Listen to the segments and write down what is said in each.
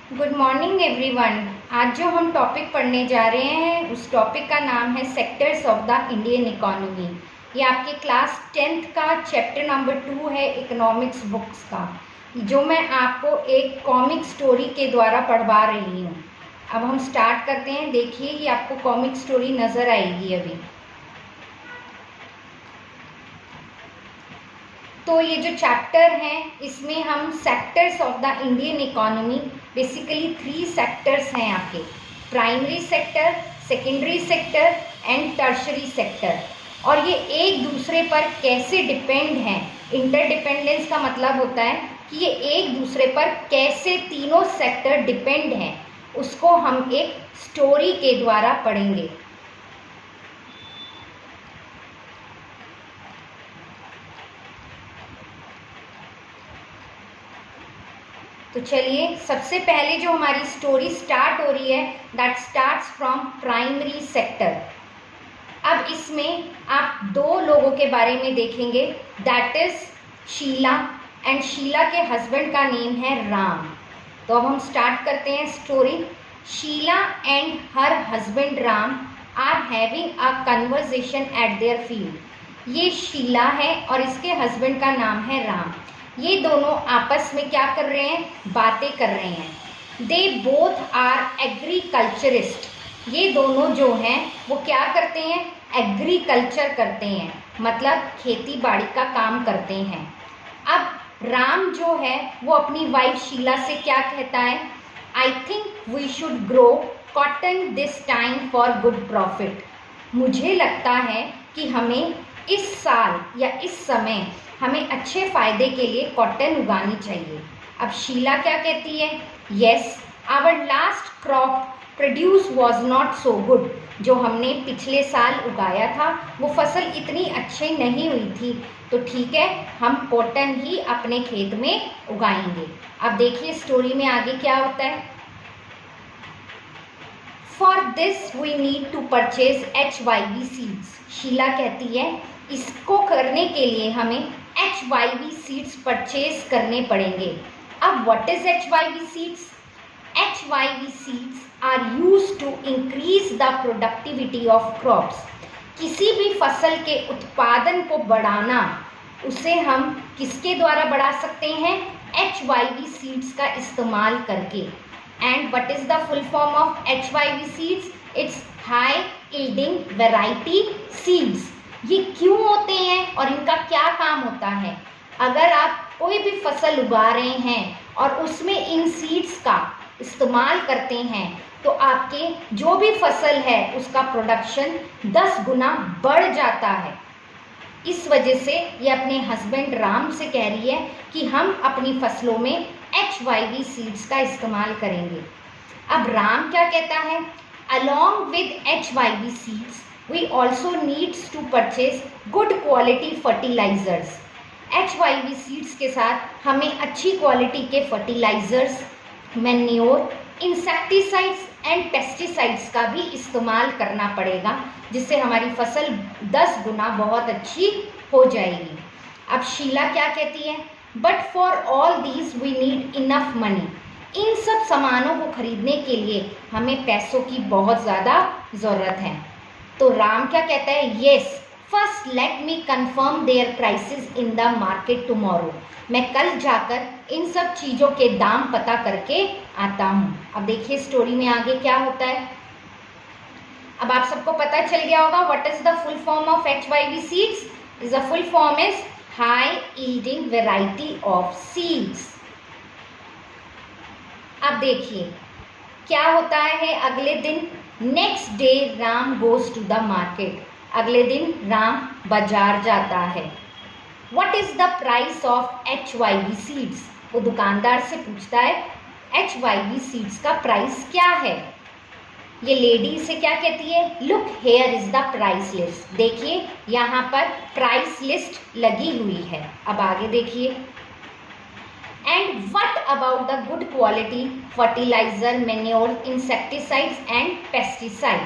Good morning everyone. आज जो हम टॉपिक पढ़ने जा रहे हैं उस टॉपिक का नाम है sectors of the Indian economy. ये आपके क्लास 10th का चैप्टर नंबर 2 है इकोनॉमिक्स बुक्स का, जो मैं आपको एक कॉमिक स्टोरी के द्वारा पढ़वा रही हूँ। अब हम स्टार्ट करते हैं। देखिए, ये आपको कॉमिक स्टोरी नज़र आएगी अभी। तो ये जो चैप्टर है इसमें हम sectors of the Indian economy, basically 3 sectors हैं आपके, primary sector, secondary sector and tertiary sector. और ये एक दूसरे पर कैसे डिपेंड हैं। इंटरडिपेंडेंस का मतलब होता है कि ये एक दूसरे पर कैसे तीनों सेक्टर डिपेंड हैं, उसको हम एक स्टोरी के द्वारा पढ़ेंगे। तो चलिए, सबसे पहले जो हमारी स्टोरी स्टार्ट हो रही है that starts from primary sector. अब इसमें आप 2 लोगों के बारे में देखेंगे, that is Sheela, and Sheela के हस्बैंड का नेम है राम। तो अब हम स्टार्ट करते हैं story. Sheela and her husband Ram are having a conversation at their field. ये शीला है और इसके हस्बैंड का नाम है राम। ये दोनों आपस में क्या कर रहे हैं, बातें कर रहे हैं। They both are agriculturist. ये दोनों जो हैं वो क्या करते हैं, एग्रीकल्चर करते हैं, मतलब खेती बाड़ी का काम करते हैं। अब राम जो है वो अपनी वाइफ शीला से क्या कहता है, I think we should grow cotton this time for good profit. मुझे लगता है कि हमें इस साल या इस समय हमें अच्छे फ़ायदे के लिए कॉटन उगानी चाहिए। अब शीला क्या कहती है, yes our last crop produce was not so good. जो हमने पिछले साल उगाया था वो फसल इतनी अच्छी नहीं हुई थी, तो ठीक है, हम कॉटन ही अपने खेत में उगाएंगे। अब देखिए स्टोरी में आगे क्या होता है। For this we need to purchase HYV seeds. Sheela कहती है इसको करने के लिए हमें HYV सीड्स परचेज करने पड़ेंगे। अब what is HYV seeds? HYV seeds are used to increase the productivity of crops. किसी भी फसल के उत्पादन को बढ़ाना, उसे हम किसके द्वारा बढ़ा सकते हैं, HYV सीड्स का इस्तेमाल करके। And what is the full form of HYV seeds? It's high yielding variety seeds. ये क्यों होते हैं और इनका क्या काम होता है? अगर आप कोई भी फसल उगा रहे हैं और उसमें इन सीड्स का इस्तेमाल करते हैं तो आपके जो भी फसल है उसका प्रोडक्शन 10 गुना बढ़ जाता है। इस वजह से ये अपने हस्बैंड राम से कह रही है कि हम अपनी फसलों में HYV सीड्स का इस्तेमाल करेंगे। अब राम क्या कहता है, along with HYV seeds we also needs to purchase good quality fertilizers। HYV seeds के साथ हमें अच्छी क्वालिटी के fertilizers, manure, insecticides and pesticides का भी इस्तेमाल करना पड़ेगा, जिससे हमारी फसल 10 गुना बहुत अच्छी हो जाएगी। अब शीला क्या कहती है, but for all these we need enough money. इन सब सामानों को खरीदने के लिए हमें पैसों की बहुत ज़्यादा ज़रूरत है। तो राम क्या कहता है, yes first let me confirm their prices in the market tomorrow. मैं कल जाकर इन सब चीज़ों के दाम पता करके आता हूँ। अब देखिए स्टोरी में आगे क्या होता है। अब आप सबको पता चल गया होगा what is the full form of HYV seeds. Is the full form is high yielding variety of seeds. अब देखिए क्या होता है अगले दिन। Next day Ram goes to the market. अगले दिन राम बाजार जाता है। What is the price of HYV seeds? वो दुकानदार से पूछता है HYV सीड्स का प्राइस क्या है। ये लेडी से क्या कहती है, look here is the price list. देखिए यहाँ पर प्राइस लिस्ट लगी हुई है। अब आगे देखिए, and what about the good quality fertilizer, manure, insecticides and pesticide.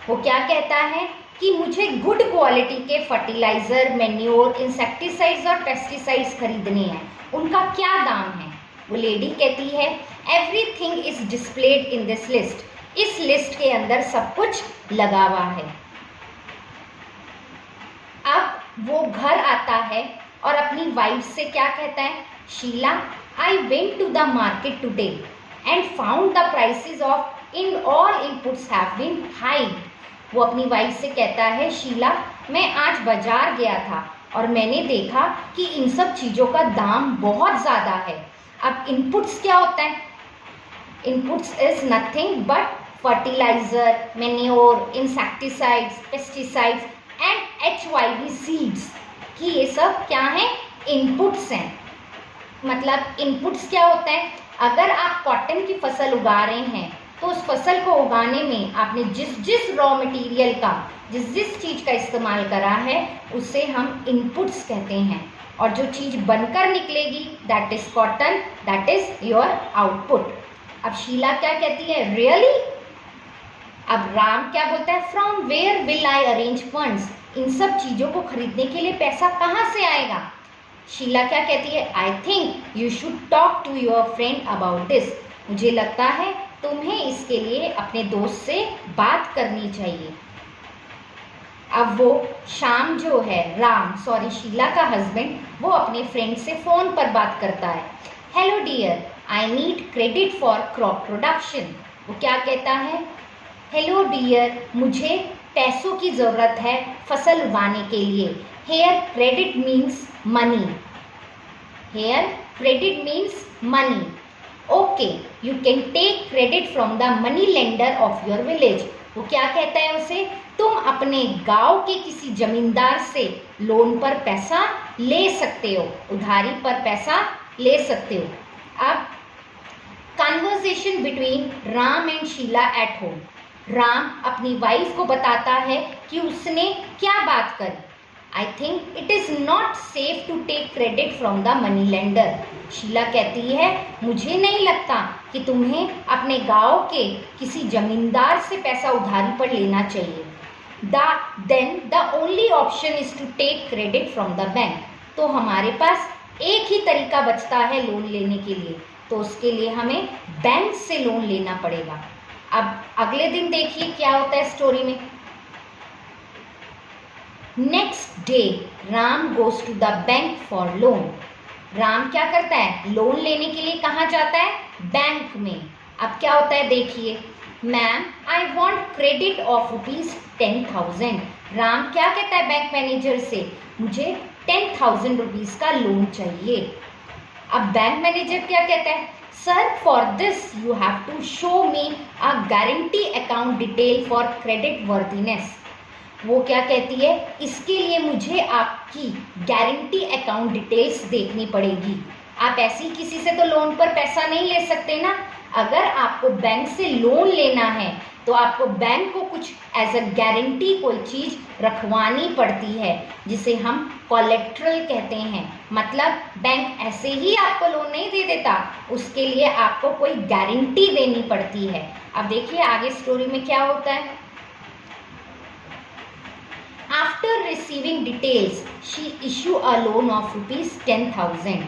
वो क्या कहता है कि मुझे गुड क्वालिटी के फर्टिलाइजर, मैन्योर, इंसेक्टिसाइड्स और पेस्टिसाइड्स खरीदने हैं। उनका क्या दाम है? वो लेडी कहती है everything is displayed in this list, इस लिस्ट के अंदर सब कुछ लगा हुआ है। अब वो घर आता है और अपनी वाइफ से क्या कहता है, Sheela I went to the market today and found the prices of in all inputs have been high. वो अपनी वाइफ से कहता है, शीला मैं आज बाजार गया था और मैंने देखा कि इन सब चीज़ों का दाम बहुत ज़्यादा है। अब इनपुट्स क्या होता है, inputs is nothing but fertilizer, manure, insecticides, pesticides and HYV seeds कि ये सब क्या है, इनपुट्स हैं। मतलब इनपुट्स क्या होता है, अगर आप कॉटन की फसल उगा रहे हैं तो उस फसल को उगाने में आपने जिस जिस रॉ मटेरियल का, जिस जिस चीज़ का इस्तेमाल करा है उसे हम इनपुट्स कहते हैं, और जो चीज़ बनकर निकलेगी that is cotton, that is your output. अब शीला क्या कहती है, रियली। अब राम क्या बोलता है, from where will I arrange funds, इन सब चीज़ों को खरीदने के लिए पैसा कहाँ से आएगा। शीला क्या कहती है, I think you should talk to your friend about this, मुझे लगता है तुम्हें इसके लिए अपने दोस्त से बात करनी चाहिए। अब वो शाम जो है, राम शीला का हस्बैंड, वो अपने फ्रेंड से फ़ोन पर बात करता है, hello dear I need credit for crop production. वो क्या कहता है, हेलो डियर मुझे पैसों की ज़रूरत है फसल उगाने के लिए। Here credit means money, here credit means money. Okay you can take credit from the money lender of your village. वो क्या कहता है उसे, तुम अपने गांव के किसी जमींदार से लोन पर पैसा ले सकते हो, उधारी पर पैसा ले सकते हो। अब conversation between Ram and Sheela at home. Ram अपनी वाइफ को बताता है कि उसने क्या बात करी। I think it is not safe to take credit from the money lender. Sheela कहती है, मुझे नहीं लगता कि तुम्हें अपने गांव के किसी जमींदार से पैसा उधारी पर लेना चाहिए। Then the only option is to take credit from the bank. तो हमारे पास एक ही तरीका बचता है लोन लेने के लिए, तो उसके लिए हमें बैंक से लोन लेना पड़ेगा। अब अगले दिन देखिए क्या होता है स्टोरी में। Next day Ram goes to the bank for loan. Ram क्या करता है, लोन लेने के लिए कहाँ जाता है, बैंक में। अब क्या होता है देखिए, ma'am I want credit of ₹10,000। Ram क्या कहता है बैंक मैनेजर से, मुझे 10,000 रुपीज़ का लोन चाहिए। अब बैंक मैनेजर क्या कहता है, sir for this you have to show me a guarantee account detail for credit worthiness. वो क्या कहती है, इसके लिए मुझे आपकी गारंटी अकाउंट डिटेल्स देखनी पड़ेगी। आप ऐसी किसी से तो लोन पर पैसा नहीं ले सकते ना। अगर आपको बैंक से लोन लेना है तो आपको बैंक को कुछ एज अ गारंटी कोई चीज़ रखवानी पड़ती है, जिसे हम कोलेट्रल कहते हैं। मतलब बैंक ऐसे ही आपको लोन नहीं दे देता, उसके लिए आपको कोई गारंटी देनी पड़ती है। अब देखिए आगे स्टोरी में क्या होता है। After receiving details she issue a loan of ₹10,000।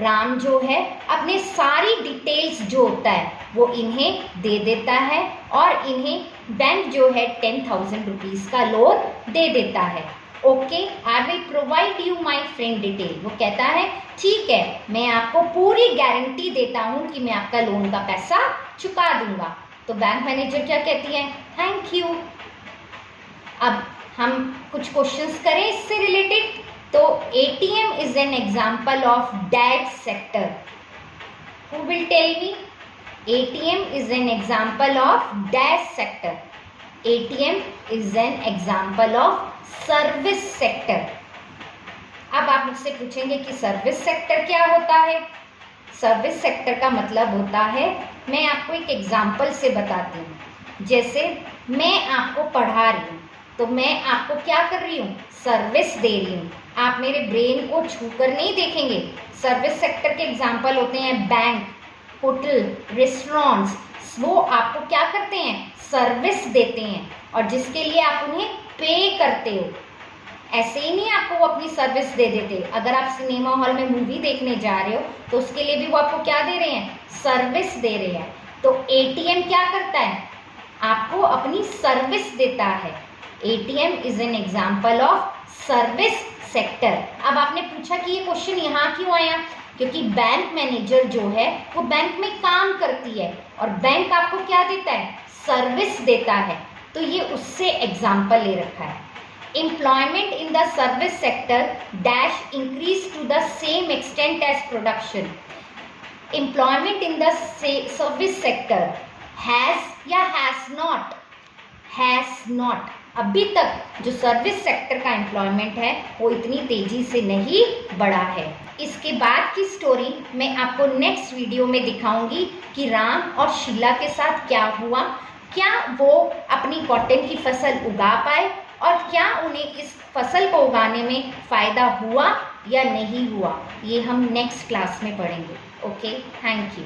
Ram जो है अपने सारी डिटेल्स जो होता है वो इन्हें दे देता है और इन्हें बैंक जो है 10,000 रुपीज़ का लोन दे देता है। Okay I will provide you my friend detail. वो कहता है ठीक है, मैं आपको पूरी गारंटी देता हूँ कि मैं आपका लोन का पैसा चुका दूंगा। तो बैंक मैनेजर क्या कहती है, थैंक यू। अब हम कुछ क्वेश्चंस करें इससे रिलेटेड। तो ATM is an example of dash sector. Who will tell me? ATM is an example of dash sector. ATM is an example of service sector. अब आप मुझसे पूछेंगे कि सर्विस सेक्टर क्या होता है। सर्विस सेक्टर का मतलब होता है, मैं आपको एक एग्जाम्पल से बताती हूँ। जैसे मैं आपको पढ़ा रही हूँ तो मैं आपको क्या कर रही हूँ, सर्विस दे रही हूँ। आप मेरे ब्रेन को छूकर नहीं देखेंगे। सर्विस सेक्टर के एग्जाम्पल होते हैं बैंक, होटल, रेस्टोरेंट्स। वो आपको क्या करते हैं, सर्विस देते हैं, और जिसके लिए आप उन्हें पे करते हो। ऐसे ही नहीं आपको वो अपनी सर्विस दे देते। अगर आप सिनेमा हॉल में मूवी देखने जा रहे हो तो उसके लिए भी वो आपको क्या दे रहे हैं, सर्विस दे रहे हैं। तो एटीएम क्या करता है, आपको अपनी सर्विस देता है। ATM is an example of service sector. अब आपने पूछा कि ये क्वेश्चन यहाँ क्यों आया, क्योंकि बैंक मैनेजर जो है वो बैंक में काम करती है और बैंक आपको क्या देता है, सर्विस देता है। तो ये उससे एग्जाम्पल ले रखा है। Employment in the service sector dash increase to the same extent as production. Employment in the service sector has या has not अभी तक जो सर्विस सेक्टर का एम्प्लॉयमेंट है वो इतनी तेजी से नहीं बढ़ा है। इसके बाद की स्टोरी मैं आपको नेक्स्ट वीडियो में दिखाऊंगी कि राम और शीला के साथ क्या हुआ, क्या वो अपनी कॉटन की फसल उगा पाए और क्या उन्हें इस फसल को उगाने में फ़ायदा हुआ या नहीं हुआ, ये हम नेक्स्ट क्लास में पढ़ेंगे। Okay, thank you.